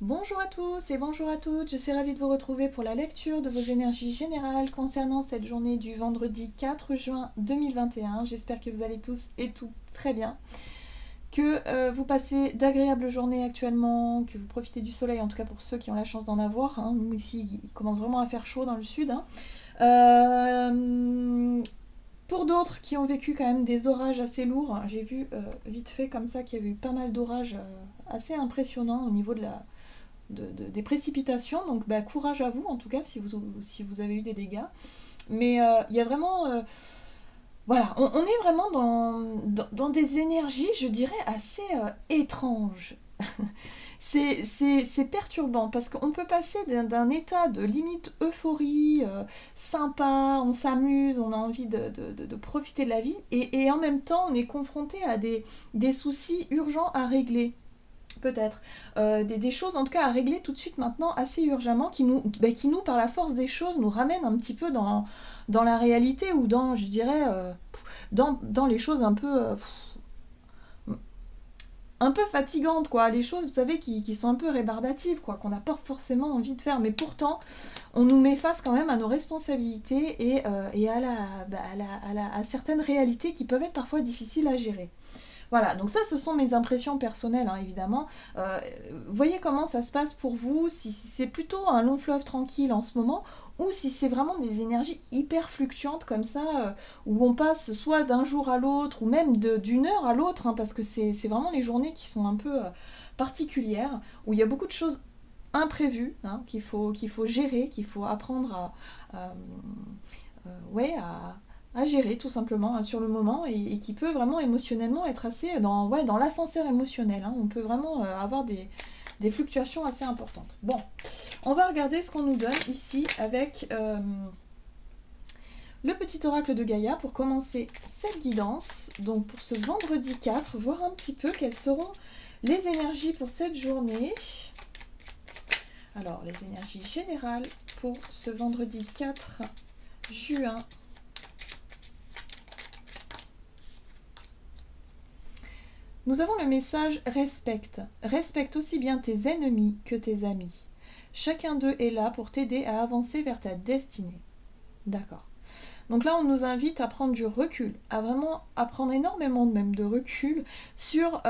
Bonjour à tous et bonjour à toutes, je suis ravie de vous retrouver pour la lecture de vos énergies générales concernant cette journée du vendredi 4 juin 2021. J'espère que vous allez tous et toutes très bien, que vous passez d'agréables journées actuellement, que vous profitez du soleil, en tout cas pour ceux qui ont la chance d'en avoir. Hein. Nous ici, il commence vraiment à faire chaud dans le sud. Hein. Pour d'autres qui ont vécu quand même des orages assez lourds, j'ai vu vite fait comme ça qu'il y avait eu pas mal d'orages assez impressionnants au niveau des précipitations. Donc courage à vous en tout cas si vous avez eu des dégâts. Mais il y a vraiment... voilà, on est vraiment dans des énergies, je dirais, assez étranges. C'est perturbant parce qu'on peut passer d'un état de limite euphorie, sympa, on s'amuse, on a envie de profiter de la vie, et en même temps on est confronté à des soucis urgents à régler. Peut-être. Des choses en tout cas à régler tout de suite maintenant assez urgemment qui nous par la force des choses nous ramènent un petit peu dans la réalité ou dans, je dirais, dans les choses un peu fatigantes, quoi. Les choses, vous savez, qui sont un peu rébarbatives, quoi, qu'on n'a pas forcément envie de faire. Mais pourtant, on nous met face quand même à nos responsabilités et à certaines réalités qui peuvent être parfois difficiles à gérer. Voilà, donc ça, ce sont mes impressions personnelles, hein, évidemment. Voyez comment ça se passe pour vous, si c'est plutôt un long fleuve tranquille en ce moment, ou si c'est vraiment des énergies hyper fluctuantes comme ça, où on passe soit d'un jour à l'autre, ou même d'une heure à l'autre, hein, parce que c'est vraiment les journées qui sont un peu particulières, où il y a beaucoup de choses imprévues, hein, qu'il faut gérer, qu'il faut apprendre ouais, à gérer tout simplement, hein, sur le moment, et qui peut vraiment émotionnellement être assez dans l'ascenseur émotionnel. Hein. On peut vraiment avoir des fluctuations assez importantes. Bon, on va regarder ce qu'on nous donne ici avec le petit oracle de Gaïa pour commencer cette guidance. Donc pour ce vendredi 4, voir un petit peu quelles seront les énergies pour cette journée. Alors, les énergies générales pour ce vendredi 4 juin. Nous avons le message respecte. Respecte aussi bien tes ennemis que tes amis. Chacun d'eux est là pour t'aider à avancer vers ta destinée. D'accord. Donc là, on nous invite à prendre du recul, à vraiment à prendre énormément même de recul sur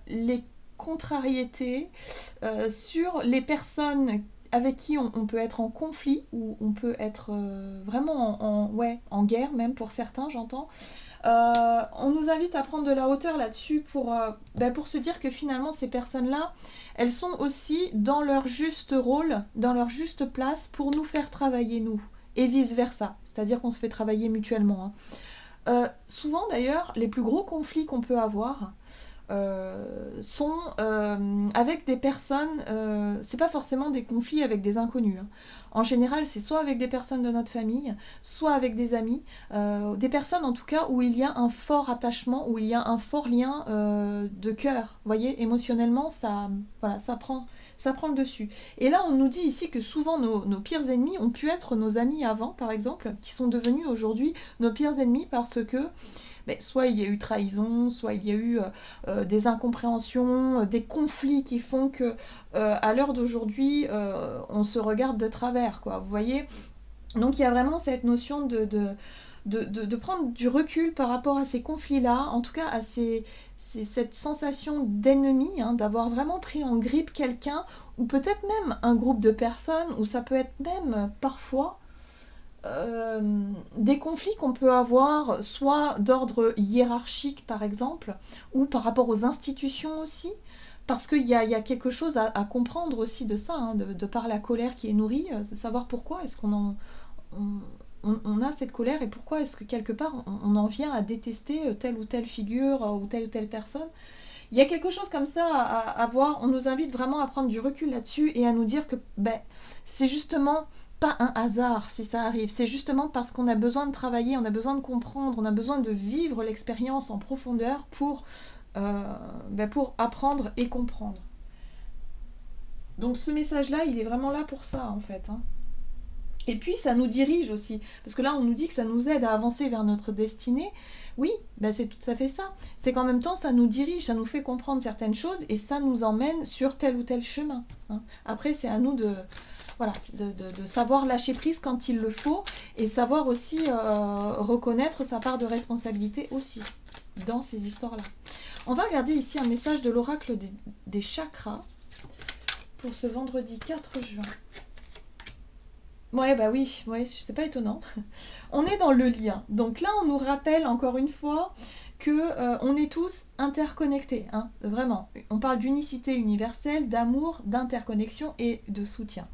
les contrariétés, sur les personnes avec qui on peut être en conflit, ou on peut être vraiment en guerre, même pour certains, j'entends. On nous invite à prendre de la hauteur là-dessus pour se dire que finalement ces personnes-là, elles sont aussi dans leur juste rôle, dans leur juste place pour nous faire travailler nous, et vice-versa, c'est-à-dire qu'on se fait travailler mutuellement. Hein. Souvent d'ailleurs, les plus gros conflits qu'on peut avoir sont avec des personnes, c'est pas forcément des conflits avec des inconnus. Hein. En général, c'est soit avec des personnes de notre famille, soit avec des amis, des personnes en tout cas où il y a un fort attachement, où il y a un fort lien de cœur. Vous voyez, émotionnellement, voilà, ça prend le dessus. Et là, on nous dit ici que souvent nos pires ennemis ont pu être nos amis avant, par exemple, qui sont devenus aujourd'hui nos pires ennemis parce que soit il y a eu trahison, soit il y a eu des incompréhensions, des conflits qui font que à l'heure d'aujourd'hui, on se regarde de travers, quoi. Vous voyez. Donc il y a vraiment cette notion de prendre du recul par rapport à ces conflits-là, en tout cas à cette sensation d'ennemi, hein, d'avoir vraiment pris en grippe quelqu'un, ou peut-être même un groupe de personnes, ou ça peut être même parfois des conflits qu'on peut avoir, soit d'ordre hiérarchique par exemple, ou par rapport aux institutions aussi, parce qu'il y a quelque chose à comprendre aussi de ça, hein, de par la colère qui est nourrie, savoir pourquoi est-ce on a cette colère, et pourquoi est-ce que quelque part on en vient à détester telle ou telle figure ou telle personne. Il y a quelque chose comme ça à voir. On nous invite vraiment à prendre du recul là-dessus et à nous dire que c'est justement pas un hasard si ça arrive. C'est justement parce qu'on a besoin de travailler, on a besoin de comprendre, on a besoin de vivre l'expérience en profondeur pour apprendre et comprendre. Donc ce message-là, il est vraiment là pour ça en fait. Hein. Et puis ça nous dirige aussi, parce que là on nous dit que ça nous aide à avancer vers notre destinée. Oui, ben c'est tout à fait ça. C'est qu'en même temps ça nous dirige, ça nous fait comprendre certaines choses et ça nous emmène sur tel ou tel chemin. Hein. Après c'est à nous de, voilà, de savoir lâcher prise quand il le faut et savoir aussi reconnaître sa part de responsabilité aussi dans ces histoires-là. On va regarder ici un message de l'oracle des chakras pour ce vendredi 4 juin. Ouais, bah oui, ouais, c'est pas étonnant. On est dans le lien. Donc là, on nous rappelle encore une fois que on est tous interconnectés, hein, vraiment. On parle d'unicité universelle, d'amour, d'interconnexion et de soutien.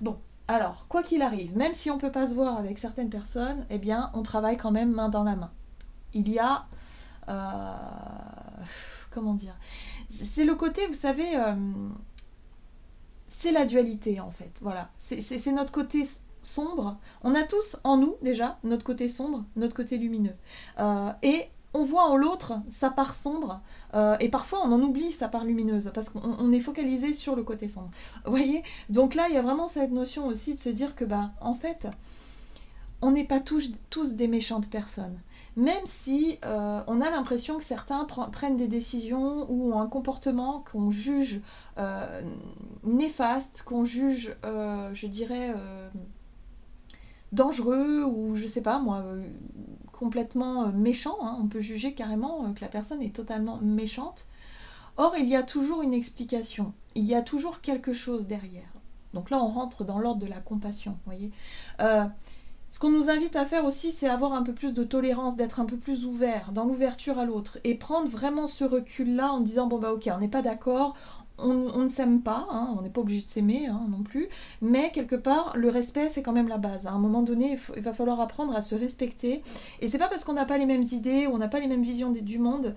Bon, alors, quoi qu'il arrive, même si on peut pas se voir avec certaines personnes, eh bien, on travaille quand même main dans la main. Il y a... comment dire, c'est le côté, vous savez... c'est la dualité en fait, voilà. C'est notre côté sombre. On a tous en nous déjà notre côté sombre, notre côté lumineux. Et on voit en l'autre sa part sombre et parfois on en oublie sa part lumineuse parce qu'on est focalisé sur le côté sombre. Vous voyez? Donc là, il y a vraiment cette notion aussi de se dire que bah en fait, on n'est pas tous des méchantes personnes. Même si on a l'impression que certains prennent des décisions ou ont un comportement qu'on juge néfaste, qu'on juge, je dirais, dangereux ou je sais pas moi, complètement méchant. Hein. On peut juger carrément que la personne est totalement méchante. Or, il y a toujours une explication. Il y a toujours quelque chose derrière. Donc là, on rentre dans l'ordre de la compassion, vous voyez. Ce qu'on nous invite à faire aussi, c'est avoir un peu plus de tolérance, d'être un peu plus ouvert, dans l'ouverture à l'autre, et prendre vraiment ce recul-là en disant, bon bah ok, on n'est pas d'accord, on ne s'aime pas, hein, on n'est pas obligé de s'aimer hein, non plus, mais quelque part, le respect, c'est quand même la base. À un moment donné, il va falloir apprendre à se respecter, et c'est pas parce qu'on n'a pas les mêmes idées, on n'a pas les mêmes visions du monde,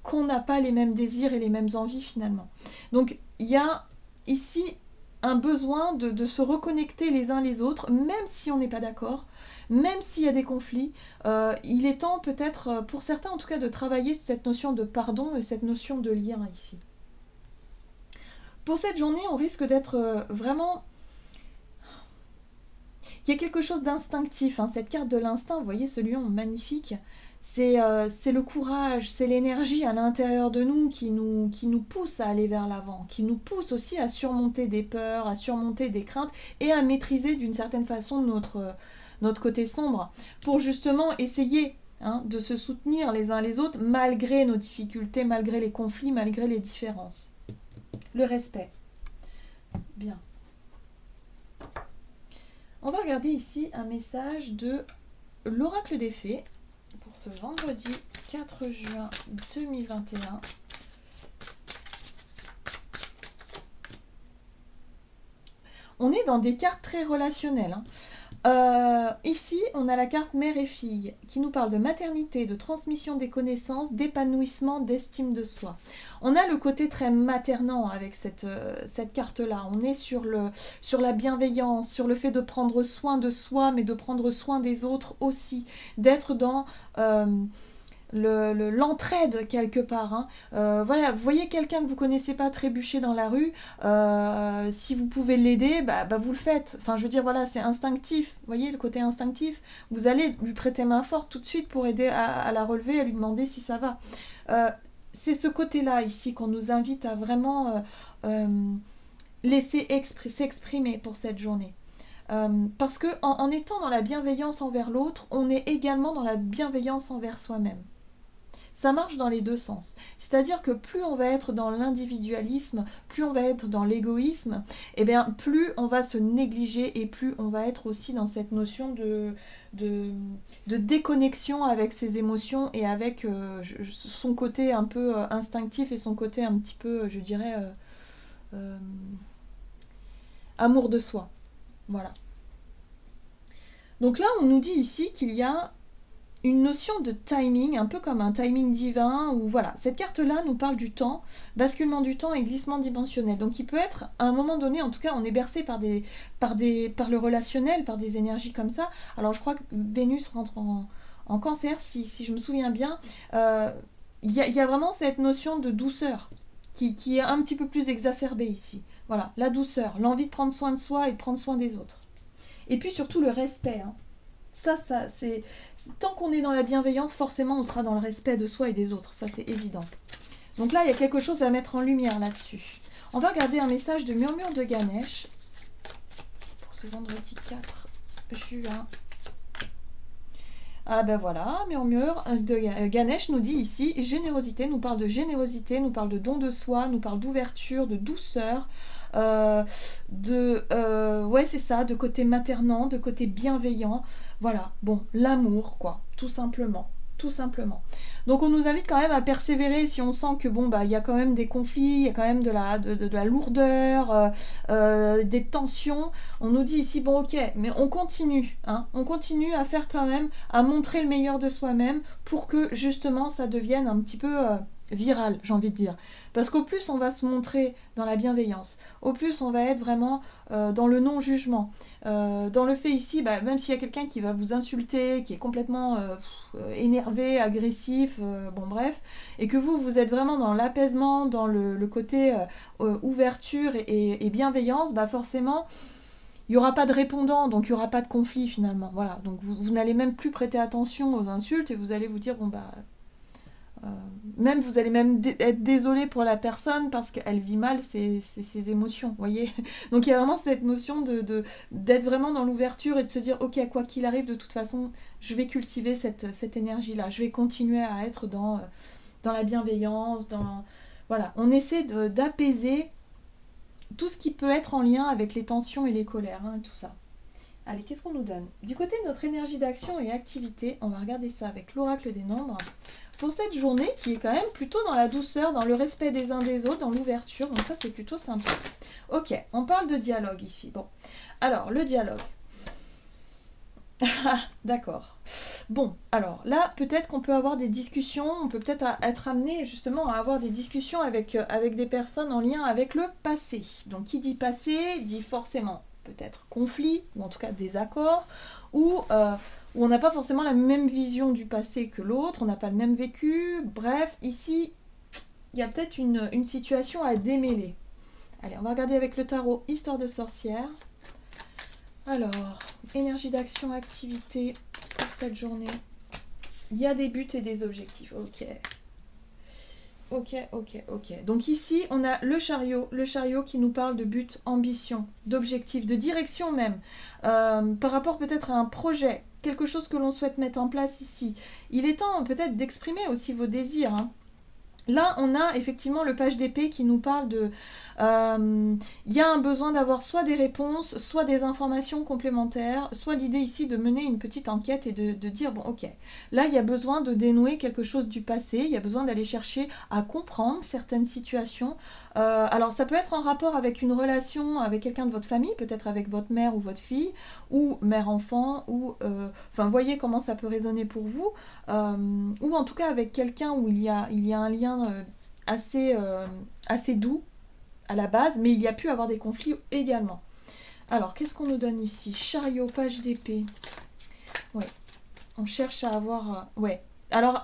qu'on n'a pas les mêmes désirs et les mêmes envies finalement. Donc, il y a ici un besoin de se reconnecter les uns les autres, même si on n'est pas d'accord, même s'il y a des conflits. Il est temps peut-être, pour certains en tout cas, de travailler sur cette notion de pardon et cette notion de lien ici. Pour cette journée, on risque d'être vraiment... Il y a quelque chose d'instinctif, hein. Cette carte de l'instinct, vous voyez ce lion magnifique, c'est le courage, c'est l'énergie à l'intérieur de nous qui nous pousse à aller vers l'avant, qui nous pousse aussi à surmonter des peurs, à surmonter des craintes et à maîtriser d'une certaine façon notre côté sombre pour justement essayer hein, de se soutenir les uns les autres malgré nos difficultés, malgré les conflits, malgré les différences. Le respect. Bien. On va regarder ici un message de l'oracle des fées pour ce vendredi 4 juin 2021. On est dans des cartes très relationnelles. Hein. Ici, on a la carte mère et fille qui nous parle de maternité, de transmission des connaissances, d'épanouissement, d'estime de soi. On a le côté très maternant avec cette carte-là. On est sur la bienveillance, sur le fait de prendre soin de soi, mais de prendre soin des autres aussi, d'être dans... l'entraide quelque part. Hein. Voilà, vous voyez quelqu'un que vous connaissez pas trébucher dans la rue, si vous pouvez l'aider, bah vous le faites. Enfin, je veux dire, voilà, c'est instinctif. Vous voyez le côté instinctif. Vous allez lui prêter main forte tout de suite pour aider à la relever, à lui demander si ça va. C'est ce côté-là ici qu'on nous invite à vraiment laisser s'exprimer pour cette journée. Parce que en étant dans la bienveillance envers l'autre, on est également dans la bienveillance envers soi-même. Ça marche dans les deux sens. C'est-à-dire que plus on va être dans l'individualisme, plus on va être dans l'égoïsme, et bien plus on va se négliger et plus on va être aussi dans cette notion de déconnexion avec ses émotions et avec son côté un peu instinctif et son côté un petit peu, je dirais, amour de soi. Voilà. Donc là, on nous dit ici qu'il y a une notion de timing, un peu comme un timing divin, où voilà, cette carte-là nous parle du temps, basculement du temps et glissement dimensionnel. Donc il peut être, à un moment donné, en tout cas, on est bercé par le relationnel, par des énergies comme ça. Alors je crois que Vénus rentre en cancer, si je me souviens bien. Il y a vraiment cette notion de douceur qui est un petit peu plus exacerbée ici. Voilà, la douceur, l'envie de prendre soin de soi et de prendre soin des autres. Et puis surtout le respect. Hein. Ça, tant qu'on est dans la bienveillance, forcément on sera dans le respect de soi et des autres. Ça, c'est évident. Donc là, il y a quelque chose à mettre en lumière là-dessus. On va regarder un message de Murmure de Ganesh pour ce vendredi 4 juin. Ah ben voilà, Murmure de Ganesh nous dit ici, générosité, nous parle de générosité, nous parle de don de soi, nous parle d'ouverture, de douceur, ouais c'est ça, de côté maternant, de côté bienveillant, voilà, bon, l'amour quoi, tout simplement. Tout simplement. Donc on nous invite quand même à persévérer si on sent que bon bah il y a quand même des conflits, il y a quand même de la lourdeur, des tensions. On nous dit ici bon ok, mais on continue, hein, on continue à faire quand même, à montrer le meilleur de soi-même pour que justement ça devienne un petit peu viral, j'ai envie de dire. Parce qu'au plus on va se montrer dans la bienveillance, au plus on va être vraiment dans le non-jugement, dans le fait ici, bah, même s'il y a quelqu'un qui va vous insulter, qui est complètement énervé, agressif, bon bref, et que vous êtes vraiment dans l'apaisement, dans le côté ouverture et bienveillance, bah forcément il n'y aura pas de répondant, donc il n'y aura pas de conflit finalement. Voilà, donc vous n'allez même plus prêter attention aux insultes et vous allez vous dire bon bah même vous allez même être désolé pour la personne parce qu'elle vit mal ses émotions, voyez. Donc il y a vraiment cette notion d'être vraiment dans l'ouverture et de se dire ok, quoi qu'il arrive, de toute façon, je vais cultiver cette énergie-là, je vais continuer à être dans la bienveillance, voilà, on essaie d'apaiser tout ce qui peut être en lien avec les tensions et les colères, hein, tout ça. Allez, qu'est-ce qu'on nous donne? Du côté de notre énergie d'action et activité, on va regarder ça avec l'oracle des nombres. Pour cette journée qui est quand même plutôt dans la douceur, dans le respect des uns des autres, dans l'ouverture, donc ça c'est plutôt sympa. Ok, on parle de dialogue ici. Bon, alors le dialogue. Ah, d'accord. Bon, alors là, peut-être qu'on peut avoir des discussions, on peut peut-être être amené justement à avoir des discussions avec des personnes en lien avec le passé. Donc qui dit passé, dit forcément peut-être conflit, ou en tout cas désaccord, ou où on n'a pas forcément la même vision du passé que l'autre, on n'a pas le même vécu, bref, ici, il y a peut-être une situation à démêler. Allez, on va regarder avec le tarot Histoire de sorcière. Alors, énergie d'action, activité pour cette journée. Il y a des buts et des objectifs. Ok. Ok. Donc ici, on a le chariot qui nous parle de but, ambition, d'objectif, de direction même, par rapport peut-être à un projet, quelque chose que l'on souhaite mettre en place ici. Il est temps peut-être d'exprimer aussi vos désirs, hein. Là, on a effectivement le page d'épée qui nous parle de... Il y a un besoin d'avoir soit des réponses, soit des informations complémentaires, soit l'idée ici de mener une petite enquête et de dire, bon ok, là il y a besoin de dénouer quelque chose du passé, il y a besoin d'aller chercher à comprendre certaines situations. Alors ça peut être en rapport avec une relation avec quelqu'un de votre famille, peut-être avec votre mère ou votre fille, ou mère-enfant, ou... Enfin, voyez comment ça peut résonner pour vous, ou en tout cas avec quelqu'un où il y a un lien assez doux à la base, mais il y a pu avoir des conflits également. Alors, qu'est-ce qu'on nous donne ici? Chariot, page d'épée. Ouais, on cherche à avoir... ouais, alors,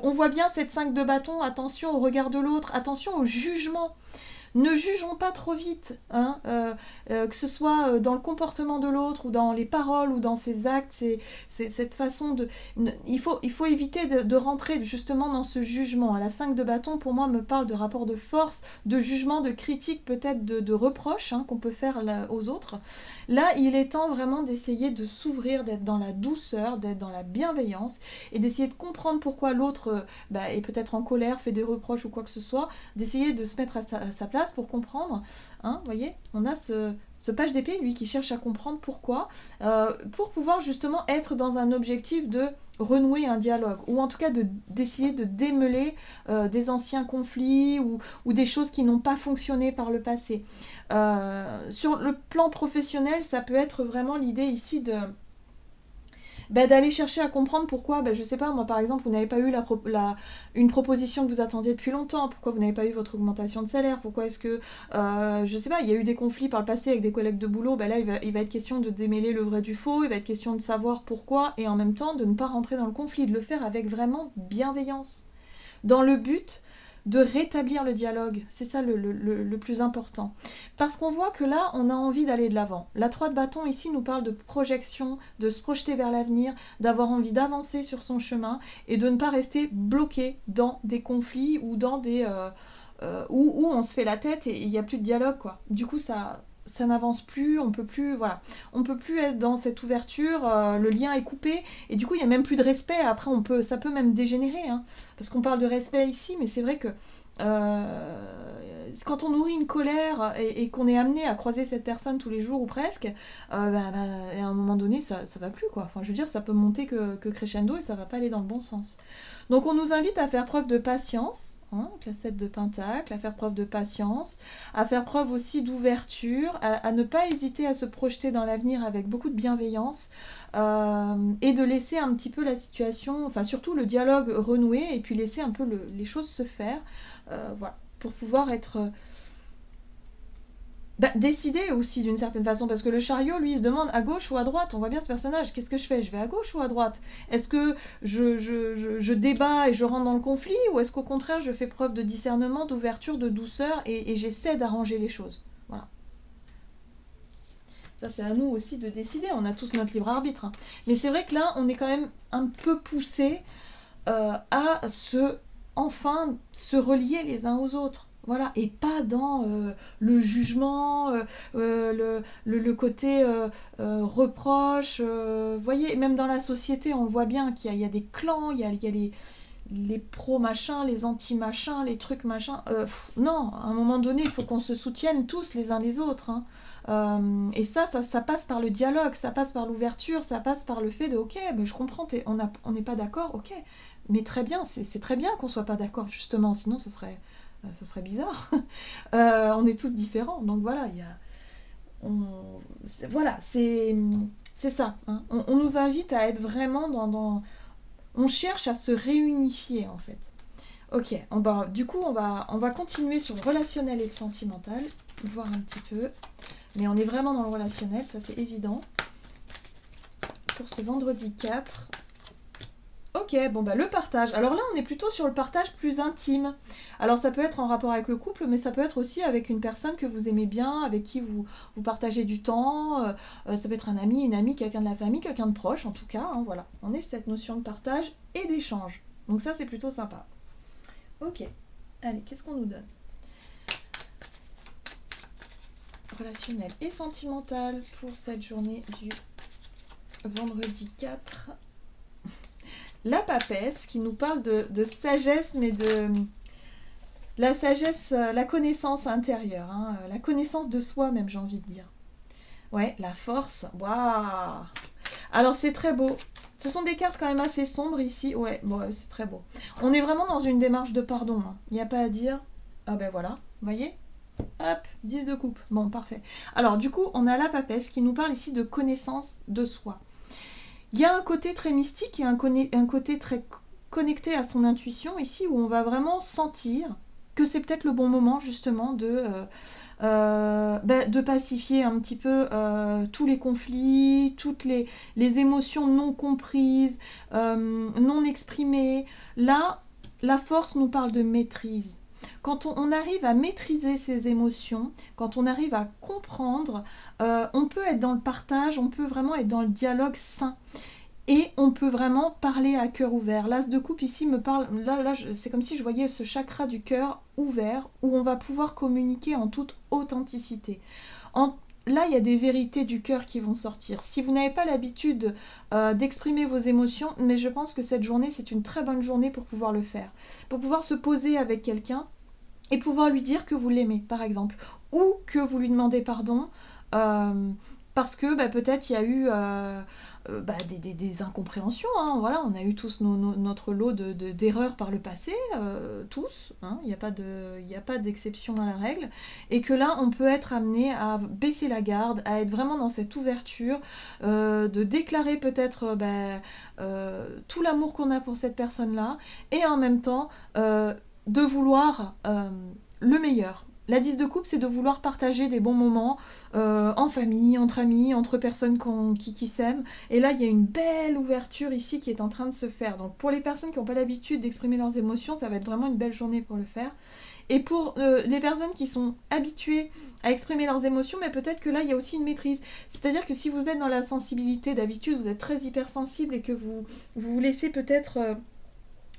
on voit bien cette 5 de bâton, attention au regard de l'autre, attention au jugement. Ne jugeons pas trop vite, hein, que ce soit dans le comportement de l'autre ou dans les paroles ou dans ses actes, c'est cette façon de... Il faut éviter de rentrer justement dans ce jugement. La 5 de bâton, pour moi, me parle de rapport de force, de jugement, de critique, peut-être de reproche, hein, qu'on peut faire aux autres. Là, il est temps vraiment d'essayer de s'ouvrir, d'être dans la douceur, d'être dans la bienveillance et d'essayer de comprendre pourquoi l'autre est peut-être en colère, fait des reproches ou quoi que ce soit, d'essayer de se mettre à sa place pour comprendre, hein, voyez, on a ce page d'épée, lui, qui cherche à comprendre pourquoi, pour pouvoir justement être dans un objectif de renouer un dialogue, ou en tout cas d'essayer de démêler des anciens conflits ou des choses qui n'ont pas fonctionné par le passé. Sur le plan professionnel, ça peut être vraiment l'idée ici d'aller chercher à comprendre pourquoi, je sais pas, moi par exemple, vous n'avez pas eu une proposition que vous attendiez depuis longtemps, pourquoi vous n'avez pas eu votre augmentation de salaire, pourquoi est-ce que, je sais pas, il y a eu des conflits par le passé avec des collègues de boulot, là il va être question de démêler le vrai du faux, il va être question de savoir pourquoi, et en même temps de ne pas rentrer dans le conflit, de le faire avec vraiment bienveillance, dans le but de rétablir le dialogue. C'est ça le plus important. Parce qu'on voit que là, on a envie d'aller de l'avant. La 3 de bâton ici nous parle de projection, de se projeter vers l'avenir, d'avoir envie d'avancer sur son chemin et de ne pas rester bloqué dans des conflits ou dans des... où on se fait la tête et il n'y a plus de dialogue, quoi. Du coup, ça n'avance plus, on peut plus, voilà, on peut plus être dans cette ouverture, le lien est coupé et du coup il y a même plus de respect. Après ça peut même dégénérer, hein, parce qu'on parle de respect ici, mais c'est vrai que quand on nourrit une colère et qu'on est amené à croiser cette personne tous les jours ou presque, à un moment donné ça va plus, quoi. Enfin, je veux dire, ça peut monter que crescendo et ça va pas aller dans le bon sens. Donc on nous invite à faire preuve de patience, hein, avec la 7 de Pentacle, à faire preuve de patience, à faire preuve aussi d'ouverture, à ne pas hésiter à se projeter dans l'avenir avec beaucoup de bienveillance, et de laisser un petit peu la situation, enfin surtout le dialogue renouer, et puis laisser un peu les choses se faire, voilà, pour pouvoir être... décider aussi d'une certaine façon, parce que le chariot, lui, il se demande à gauche ou à droite. On voit bien ce personnage, qu'est-ce que je fais? Je vais à gauche ou à droite? Est-ce que je débat et je rentre dans le conflit, ou est-ce qu'au contraire je fais preuve de discernement, d'ouverture, de douceur et j'essaie d'arranger les choses? Voilà. Ça, c'est à nous aussi de décider, on a tous notre libre arbitre, hein. Mais c'est vrai que là, on est quand même un peu poussé à enfin se relier les uns aux autres. Voilà, et pas dans le jugement, le côté reproche. Vous voyez, même dans la société, on voit bien qu'il y a des clans, il y a les pro-machins, les anti-machins, les trucs machins. Non, à un moment donné, il faut qu'on se soutienne tous les uns les autres, hein. Et ça passe par le dialogue, ça passe par l'ouverture, ça passe par le fait de ok, mais je comprends, on n'est pas d'accord, ok, mais très bien, c'est très bien qu'on soit pas d'accord, justement, sinon ce serait bizarre. On est tous différents, donc voilà, voilà, c'est ça, hein. On nous invite à être vraiment on cherche à se réunifier, en fait. Ok, du coup, on va continuer sur le relationnel et le sentimental, voir un petit peu. Mais on est vraiment dans le relationnel, ça c'est évident. Pour ce vendredi 4. Ok, le partage. Alors là, on est plutôt sur le partage plus intime. Alors ça peut être en rapport avec le couple, mais ça peut être aussi avec une personne que vous aimez bien, avec qui vous partagez du temps. Ça peut être un ami, une amie, quelqu'un de la famille, quelqu'un de proche en tout cas, hein, voilà. On est sur cette notion de partage et d'échange. Donc ça, c'est plutôt sympa. Ok, allez, qu'est-ce qu'on nous donne? Relationnel et sentimental pour cette journée du vendredi 4. La papesse qui nous parle de sagesse, mais de la sagesse, la connaissance intérieure, hein, la connaissance de soi même, j'ai envie de dire. Ouais, la force, waouh. Alors c'est très beau. Ce sont des cartes quand même assez sombres ici. Ouais, c'est très beau. On est vraiment dans une démarche de pardon, hein. Il n'y a pas à dire. Ah ben voilà, vous voyez? Hop, 10 de coupe. Bon, parfait. Alors du coup, on a la papesse qui nous parle ici de connaissance de soi. Il y a un côté très mystique, il y a un côté très connecté à son intuition ici, où on va vraiment sentir que c'est peut-être le bon moment justement de pacifier un petit peu tous les conflits, toutes les émotions non comprises, non exprimées. Là, la force nous parle de maîtrise. Quand on arrive à maîtriser ses émotions, quand on arrive à comprendre, on peut être dans le partage, on peut vraiment être dans le dialogue sain. Et on peut vraiment parler à cœur ouvert. L'as de coupe ici me parle, là c'est comme si je voyais ce chakra du cœur ouvert, où on va pouvoir communiquer en toute authenticité. Là, il y a des vérités du cœur qui vont sortir. Si vous n'avez pas l'habitude d'exprimer vos émotions, mais je pense que cette journée, c'est une très bonne journée pour pouvoir le faire. Pour pouvoir se poser avec quelqu'un et pouvoir lui dire que vous l'aimez, par exemple. Ou que vous lui demandez pardon, parce que peut-être il y a eu des incompréhensions, hein. Voilà, on a eu tous notre lot d'erreurs par le passé, tous, hein. Il n'y a pas d'exception à la règle, et que là on peut être amené à baisser la garde, à être vraiment dans cette ouverture, de déclarer peut-être tout l'amour qu'on a pour cette personne-là, et en même temps de vouloir le meilleur. La 10 de coupe, c'est de vouloir partager des bons moments en famille, entre amis, entre personnes qui s'aiment. Et là, il y a une belle ouverture ici qui est en train de se faire. Donc pour les personnes qui n'ont pas l'habitude d'exprimer leurs émotions, ça va être vraiment une belle journée pour le faire. Et pour les personnes qui sont habituées à exprimer leurs émotions, mais peut-être que là, il y a aussi une maîtrise. C'est-à-dire que si vous êtes dans la sensibilité d'habitude, vous êtes très hypersensible et que vous laissez peut-être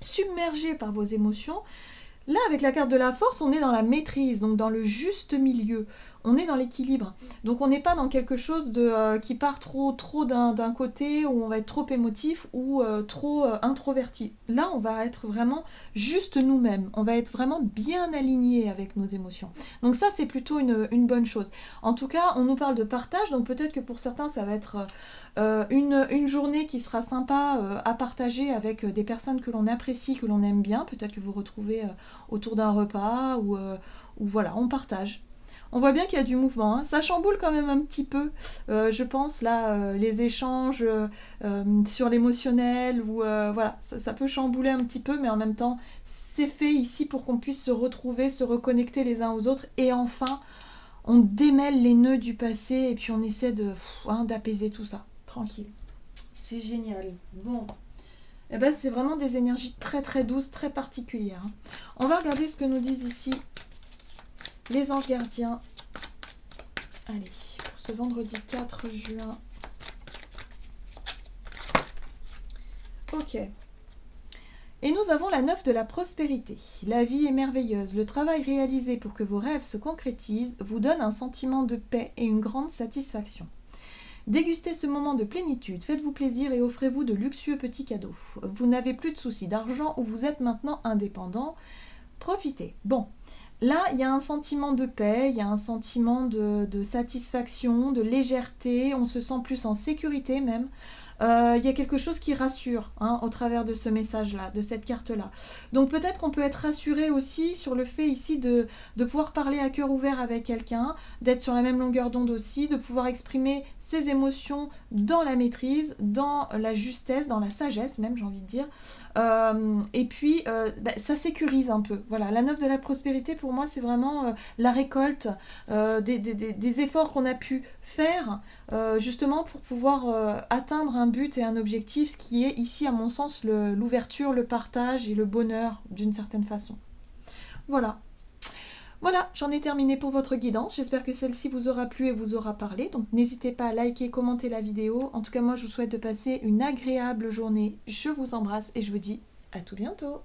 submerger par vos émotions, là, avec la carte de la force, on est dans la maîtrise, donc dans le juste milieu. On est dans l'équilibre. Donc on n'est pas dans quelque chose qui part trop d'un côté, où on va être trop émotif ou trop introverti. Là, on va être vraiment juste nous-mêmes. On va être vraiment bien aligné avec nos émotions. Donc ça, c'est plutôt une bonne chose. En tout cas, on nous parle de partage, donc peut-être que pour certains, ça va être une journée qui sera sympa à partager avec des personnes que l'on apprécie, que l'on aime bien. Peut-être que vous retrouvez autour d'un repas ou voilà, on partage. On voit bien qu'il y a du mouvement, hein. Ça chamboule quand même un petit peu, je pense, là, les échanges sur l'émotionnel, ou voilà, ça peut chambouler un petit peu, mais en même temps, c'est fait ici pour qu'on puisse se retrouver, se reconnecter les uns aux autres, et enfin, on démêle les nœuds du passé, et puis on essaie d'apaiser tout ça, tranquille. C'est génial. Bon. Eh ben, c'est vraiment des énergies très très douces, très particulières. On va regarder ce que nous disent ici les anges gardiens. Allez, pour ce vendredi 4 juin. Ok. Et nous avons la 9 de la prospérité. La vie est merveilleuse. Le travail réalisé pour que vos rêves se concrétisent vous donne un sentiment de paix et une grande satisfaction. Dégustez ce moment de plénitude, faites-vous plaisir et offrez-vous de luxueux petits cadeaux. Vous n'avez plus de soucis d'argent ou vous êtes maintenant indépendant. Profitez. Bon, là, il y a un sentiment de paix, il y a un sentiment de satisfaction, de légèreté, on se sent plus en sécurité même. Il y a quelque chose qui rassure au travers de ce message-là, de cette carte-là. Donc peut-être qu'on peut être rassuré aussi sur le fait ici de pouvoir parler à cœur ouvert avec quelqu'un, d'être sur la même longueur d'onde aussi, de pouvoir exprimer ses émotions dans la maîtrise, dans la justesse, dans la sagesse même, j'ai envie de dire. Et puis, ça sécurise un peu. Voilà, la 9 de la prospérité, pour moi, c'est vraiment la récolte des efforts qu'on a pu faire justement pour pouvoir atteindre un but et un objectif, ce qui est ici, à mon sens, l'ouverture, le partage et le bonheur, d'une certaine façon. Voilà. Voilà, j'en ai terminé pour votre guidance. J'espère que celle-ci vous aura plu et vous aura parlé. Donc n'hésitez pas à liker, commenter la vidéo. En tout cas, moi, je vous souhaite de passer une agréable journée. Je vous embrasse et je vous dis à tout bientôt.